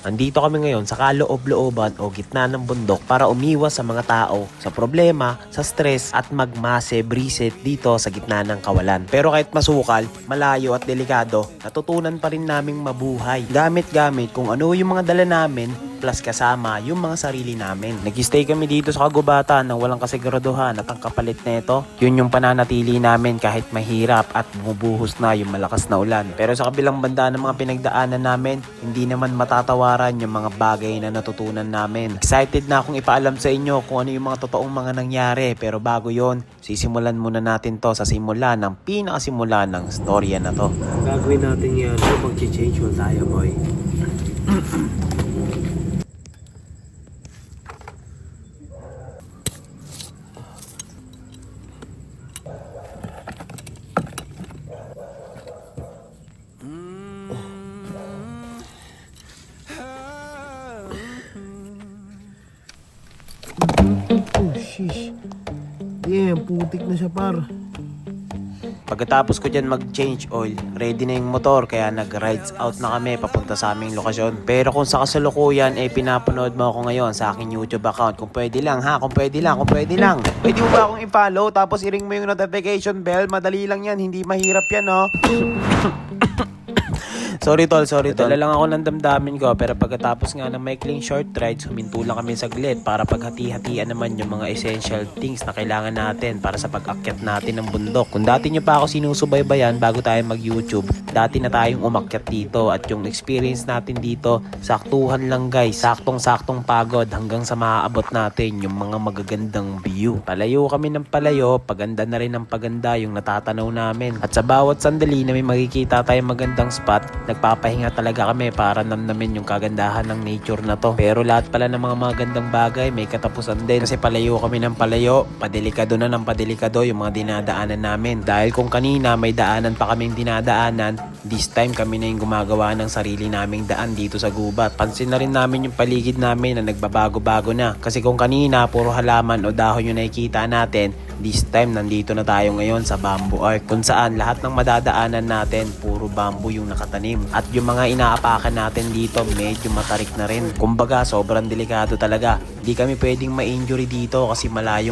Andito kami ngayon sa kaloob-looban o gitna ng bundok para umiwas sa mga tao, sa problema, sa stress at magmase reset dito sa gitna ng kawalan. Pero kahit masukal, malayo at delikado, natutunan pa rin naming mabuhay. Gamit-gamit kung ano yung mga dala namin plus kasama yung mga sarili namin. Nag-stay kami dito sa kagubatan nang walang kasiguraduhan at ang kapalit nito, yun yung pananatili namin kahit mahirap at bumubuhos na yung malakas na ulan. Pero sa kabilang banda ng mga pinagdaanan namin, hindi naman matatawaran yung mga bagay na natutunan namin. Excited na akong ipaalam sa inyo kung ano yung mga totoong mga nangyari. Pero bago yon, sisimulan muna natin to sa simula ng pinakasimula ng storya na to. Gagawin natin yan, mag-change tayo, boy. Oh, sheesh. Damn, putik na siya, par. Pagkatapos ko dyan mag-change oil, ready na yung motor kaya nag-rides out na kami papunta sa aming lokasyon. Pero kung sa kasalukuyan pinapanood mo ako ngayon sa aking YouTube account, kung pwede lang ha, kung pwede lang. Pwede mo ba akong i-follow tapos i-ring mo yung notification bell? Madali lang yan, hindi mahirap yan oh. Sorry tol. Dala lang ako ng damdamin ko pero pagkatapos nga ng maikling short rides, huminto lang kami saglit para paghati-hatian naman yung mga essential things na kailangan natin para sa pag-akyat natin ng bundok. Kung dati nyo pa ako sinusubaybayan bago tayo mag-YouTube, dati na tayong umakyat dito at yung experience natin dito, saktuhan lang guys. Saktong-saktong pagod hanggang sa maaabot natin yung mga magagandang view. Palayo kami ng palayo, paganda na rin ng paganda yung natatanaw namin. At sa bawat sandali na may makikita tayong magandang spot, nagpapahinga talaga kami para namnamin yung kagandahan ng nature na to. Pero lahat pala ng mga magandang bagay may katapusan din kasi palayo kami ng palayo, padelikado na ng padelikado yung mga dinadaanan namin. Dahil kung kanina may daanan pa kaming dinadaanan, this time kami na yung gumagawa ng sarili naming daan dito sa gubat. Pansin na rin namin yung paligid namin na nagbabago-bago na. Kasi kung kanina puro halaman o dahon yung nakikita natin, this time nandito na tayo ngayon sa bamboo arc kung saan lahat ng madadaanan natin puro bamboo yung nakatanim. At yung mga inaapakan natin dito medyo matarik na rin. Kumbaga sobrang delikado talaga. Di kami pwedeng ma-injury dito kasi malayo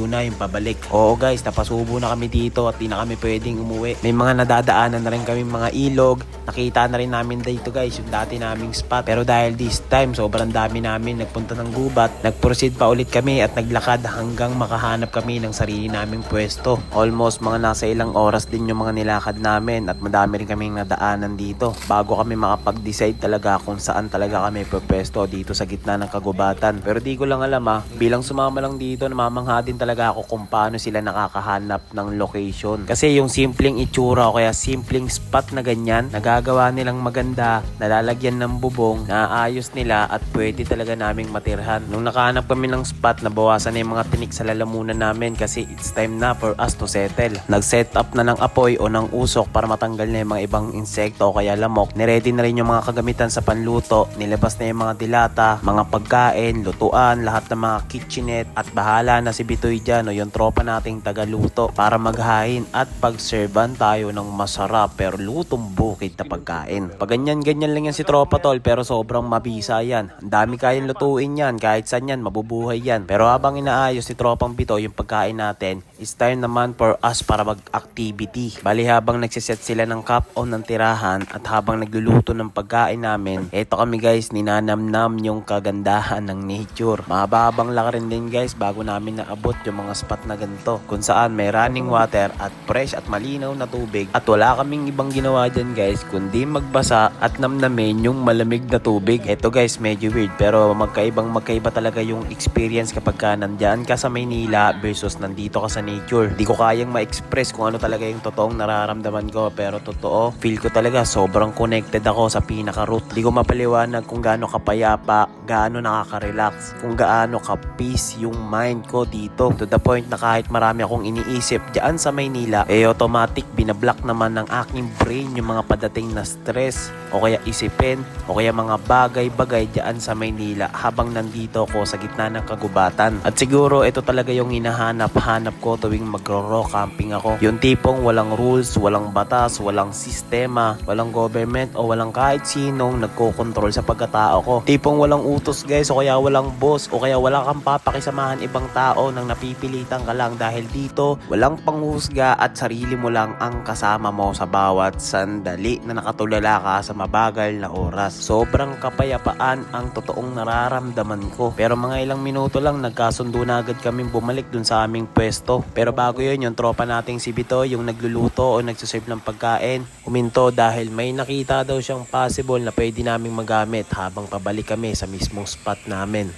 na yung pabalik. Oo guys, napasubo na kami dito at di na kami pwedeng umuwi. May mga nadadaanan na rin kami mga ilog. Nakita na rin namin dito guys yung dati naming spot. Pero dahil this time sobrang dami namin nagpunta ng gubat, nag-proceed pa ulit kami at naglakad hanggang makahanap kami ng sarili naming pwesto. Almost mga nasa ilang oras din yung mga nilakad namin at madami rin kaming nadaanan dito bago kami makapag-decide talaga kung saan talaga kami pwesto dito sa gitna ng kagubatan. Pero di ko lang alam bilang sumama lang dito, namamangha din talaga ako kung paano sila nakakahanap ng location. Kasi yung simpleng itsura o kaya simpleng spot na ganyan, nagagawa nilang maganda, nalalagyan ng bubong, naayos nila at pwede talaga naming matirhan. Nung nakahanap kami ng spot, nabawasan na yung mga tinik sa lalamunan namin kasi it's time na for us to settle. Nag-set up na ng apoy o ng usok para matanggal na yung mga ibang insekto o kaya lamok. Niready na rin yung mga kagamitan sa panluto, nilabas na yung mga dilata, mga pagkain, lutuan, lahat ng mga kitchenette at bahala na si Bitoy dyan o yung tropa nating tagaluto para maghain at pagserban tayo ng masarap pero lutong bukid na pagkain. Pag ganyan lang yan si tropa tol pero sobrang mabisa yan. Ang dami kayang lutuin yan, kahit saan yan, mabubuhay yan. Pero habang inaayos si tropang Bitoy yung pagkain natin, it's time naman for us para mag-activity. Bali habang nagsiset sila ng cup on ng tirahan at habang nagluluto ng pagkain namin, eto kami guys, ninanamnam yung kagandahan ng nature. Mahabang lakarin din guys bago namin naabot yung mga spot na ganito kung saan may running water at fresh at malinaw na tubig at wala kaming ibang ginawa dyan guys kundi magbasa at namnamin yung malamig na tubig. Eto guys, medyo weird pero magkaiba talaga yung experience kapag ka nandyan ka sa Maynila versus nandito ka sa nature. Di ko kayang ma-express kung ano talaga yung totoong nararamdaman ko pero totoo, feel ko talaga sobrang connected ako sa pinaka-root. Di ko mapaliwanag kung gaano kapayapa, gaano nakaka-relax, kung gaano ka-peace yung mind ko dito. To the point na kahit marami akong iniisip dyan sa Maynila, automatic binablock naman ng aking brain yung mga padating na stress o kaya isipin o kaya mga bagay-bagay dyan sa Maynila habang nandito ako sa gitna ng kagubatan. At siguro ito talaga yung hinahanap hinahanap ko tuwing magro-rock camping ako. Yung tipong walang rules, walang batas, walang sistema, walang government o walang kahit sinong nagko-control sa pagkatao ko. Tipong walang utos guys o kaya walang boss o kaya wala kang papakisamahan ibang tao nang napipilitan ka lang dahil dito walang panghusga at sarili mo lang ang kasama mo sa bawat sandali na nakatulala ka sa mabagal na oras. Sobrang kapayapaan ang totoong nararamdaman ko. Pero mga ilang minuto lang nagkasundo na agad kaming bumalik dun sa aming pwesto. Pero bago yun, yung tropa nating si Bito, yung nagluluto o nagsaserve ng pagkain, huminto dahil may nakita daw siyang possible na pwede naming magamit habang pabalik kami sa mismong spot namin.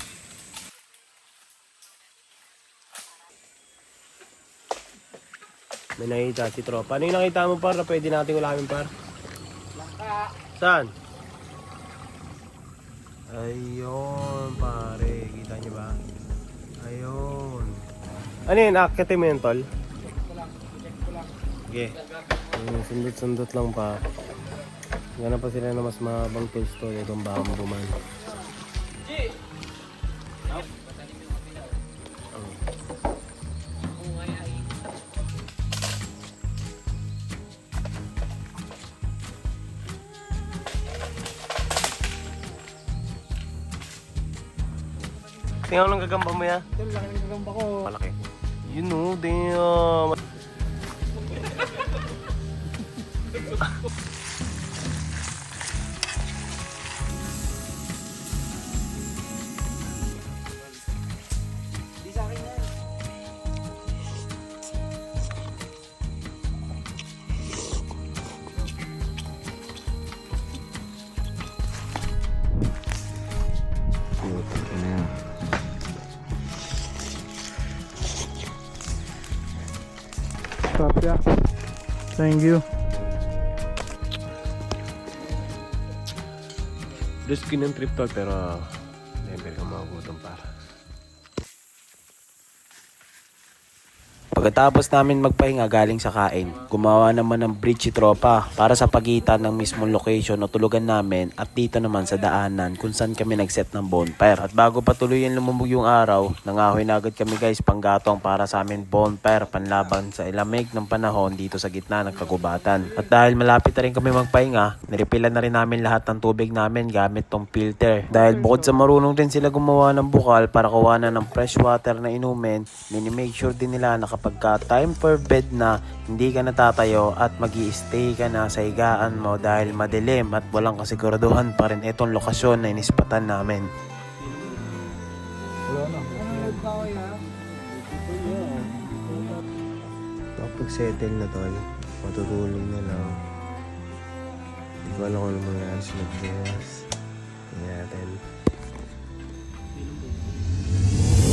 May nakita si tropa. Ano yung nakita mo par na pwede nating ulamin par? Langka. Saan? Ayun pare, kita niyo ba? Ayun. Ano yun? Akitin mo yun tol? Check ko lang. Okay. Sundot-sundot lang pa. Gana pa sila na mas mahabang tools to. Itong bambuman. Tingnan mo lang gagamba mo ya. Ito, laki ng gagamba ko. Malaki. Yun o, damn. Di sa akin yan. Stop ya. Thank you. Risky ng trip to pero never ka magugutom para. Pagkatapos namin magpahinga galing sa kain, gumawa naman ng bridge si tropa para sa pagitan ng mismong location o tulugan namin at dito naman sa daanan kung saan kami nagset ng bonfire. At bago pa tuluyan lumubog yung araw, nangahoy na agad kami guys panggatong para sa amin bonfire panlaban sa ilamig ng panahon dito sa gitna ng kagubatan. At dahil malapit na rin kami magpahinga, nirepilan na rin namin lahat ng tubig namin gamit tong filter. Dahil bukod sa marunong din sila gumawa ng bukal para kawanan ng fresh water na inumin, minimake sure din nila na kapag time for bed na, hindi ka natatayo at magi-stay ka na sa higaan mo dahil madilim at walang kasiguraduhan pa rin itong lokasyon na inispatan namin. Kapag settle na tol, matutulog na lang. Hindi ko alam kung ano mangyari sa nagbukas. Tingnan natin.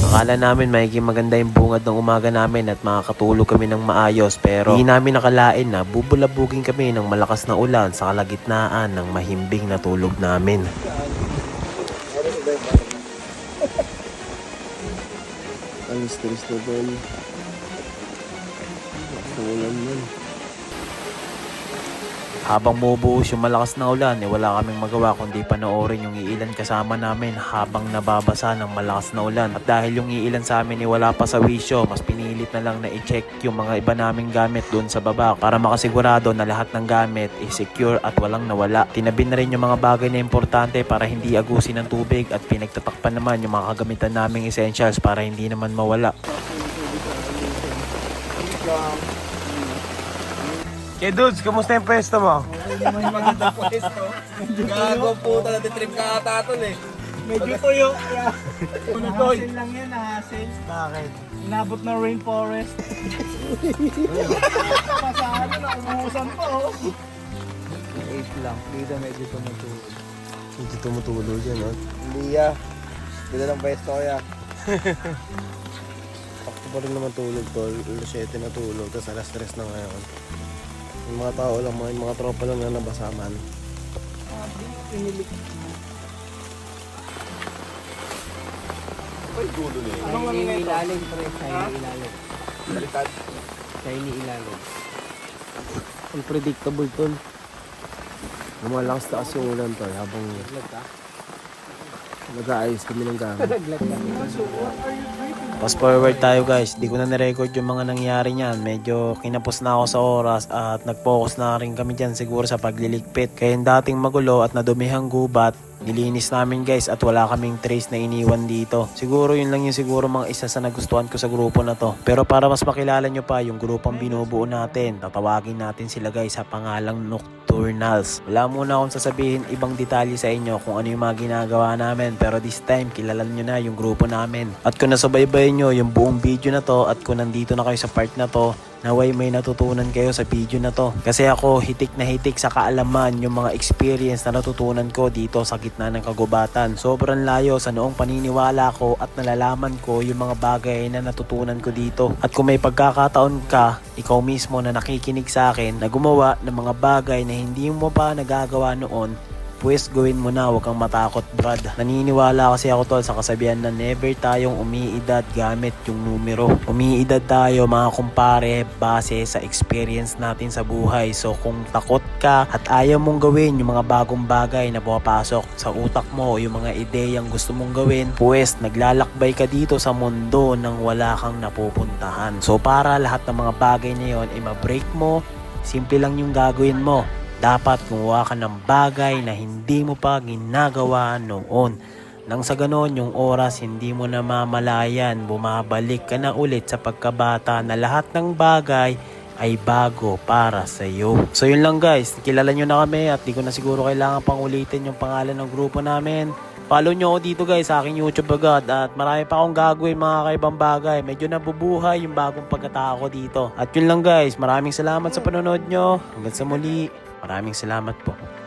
Akala namin magiging maganda yung bungad ng umaga namin at makakatulog kami ng maayos pero hindi namin nakalain na bubulabugin kami ng malakas na ulan sa kalagitnaan ng mahimbing na tulog namin. Ang stress na doon. Ulan nun. Habang bumubuhos yung malakas na ulan, wala kaming magawa kundi panoorin yung iilan kasama namin habang nababasa ng malakas na ulan. At dahil yung iilan sa amin wala pa sa wisyo, mas pinilit na lang na i-check yung mga iba naming gamit doon sa baba para makasigurado na lahat ng gamit is secure at walang nawala. Tinabi na rin yung mga bagay na importante para hindi agusin ng tubig at pinagtatakpan naman yung mga kagamitan naming essentials para hindi naman mawala. Okay dudes, kamusta yung pwesto mo? May magandang pwesto. Gago puta, natitrip ka ata tol eh. Medyo tuyo. Nahasil lang yan, nahasil. Bakit? Inabot ng rainforest. Masahan na, umuusan pa oh. 8 lang, dito medyo tumutulog. Hindi tumutulog yan, no? Hindi ah. Dito lang pwesto ko ya. Ako pa rin naman tulog, tol. Alas 7 na tulog, tapos alas 3 na ngayon. Yung mga tao lang, yung mga tropa lang na nabasaman. Pinilik. Ay, gulo na yun. Anong lang ito? Ilalim, pre. Shiny ilalim. Baliktad. Shiny ilalim. Unpredictable, tol. Lumalakas taas yung ulan, tol, habang Naglag ka? nag-aayos kami ng gamit. Naglag ka. So what are you drinking? Fast forward tayo guys, di ko na nirecord yung mga nangyari niyan. Medyo kinapos na ako sa oras at nag-focus na rin kami dyan siguro sa pagliligpit. Kaya yung dating magulo at nadumihang gubat, nilinis namin guys at wala kaming trace na iniwan dito. Siguro yun lang yung siguro mga isa sa nagustuhan ko sa grupo na to. Pero para mas makilala nyo pa yung grupong binubuo natin, tatawagin natin sila guys sa pangalang Nocturnals. Wala muna akong sasabihin ibang detalye sa inyo kung ano yung mga ginagawa namin, pero this time kilalan nyo na yung grupo namin. At kung nasubaybayan nyo yung buong video na to at kung nandito na kayo sa part na to, naway may natutunan kayo sa video na to. Kasi ako hitik na hitik sa kaalaman yung mga experience na natutunan ko dito sa gitna ng kagubatan. Sobrang layo sa noong paniniwala ko at nalalaman ko yung mga bagay na natutunan ko dito. At kung may pagkakataon ka, ikaw mismo na nakikinig sa akin na gumawa ng mga bagay na hindi mo pa nagagawa noon, pues gawin mo na, huwag kang matakot brad. Naniniwala kasi ako tol sa kasabihan na never tayong umiidad gamit yung numero. Umiidad tayo mga kumpare base sa experience natin sa buhay. So kung takot ka at ayaw mong gawin yung mga bagong bagay na pumapasok sa utak mo, yung mga ideyang gusto mong gawin, pues naglalakbay ka dito sa mundo nang wala kang napupuntahan. So para lahat ng mga bagay na yun ay ma-break mo, simple lang yung gagawin mo. Dapat gumawa ka ng bagay na hindi mo pa ginagawa noon. Nang sa ganon, yung oras hindi mo na mamalayan, bumabalik ka na ulit sa pagkabata na lahat ng bagay ay bago para sa iyo. So yun lang guys, kilala nyo na kami at di ko na siguro kailangan pang ulitin yung pangalan ng grupo namin. Follow nyo ako dito guys sa aking YouTube agad at marami pa akong gagawin mga kaibang bagay. Medyo nabubuhay yung bagong pagkatao ko dito. At yun lang guys, maraming salamat sa panonood nyo. Hanggang sa muli, maraming salamat po.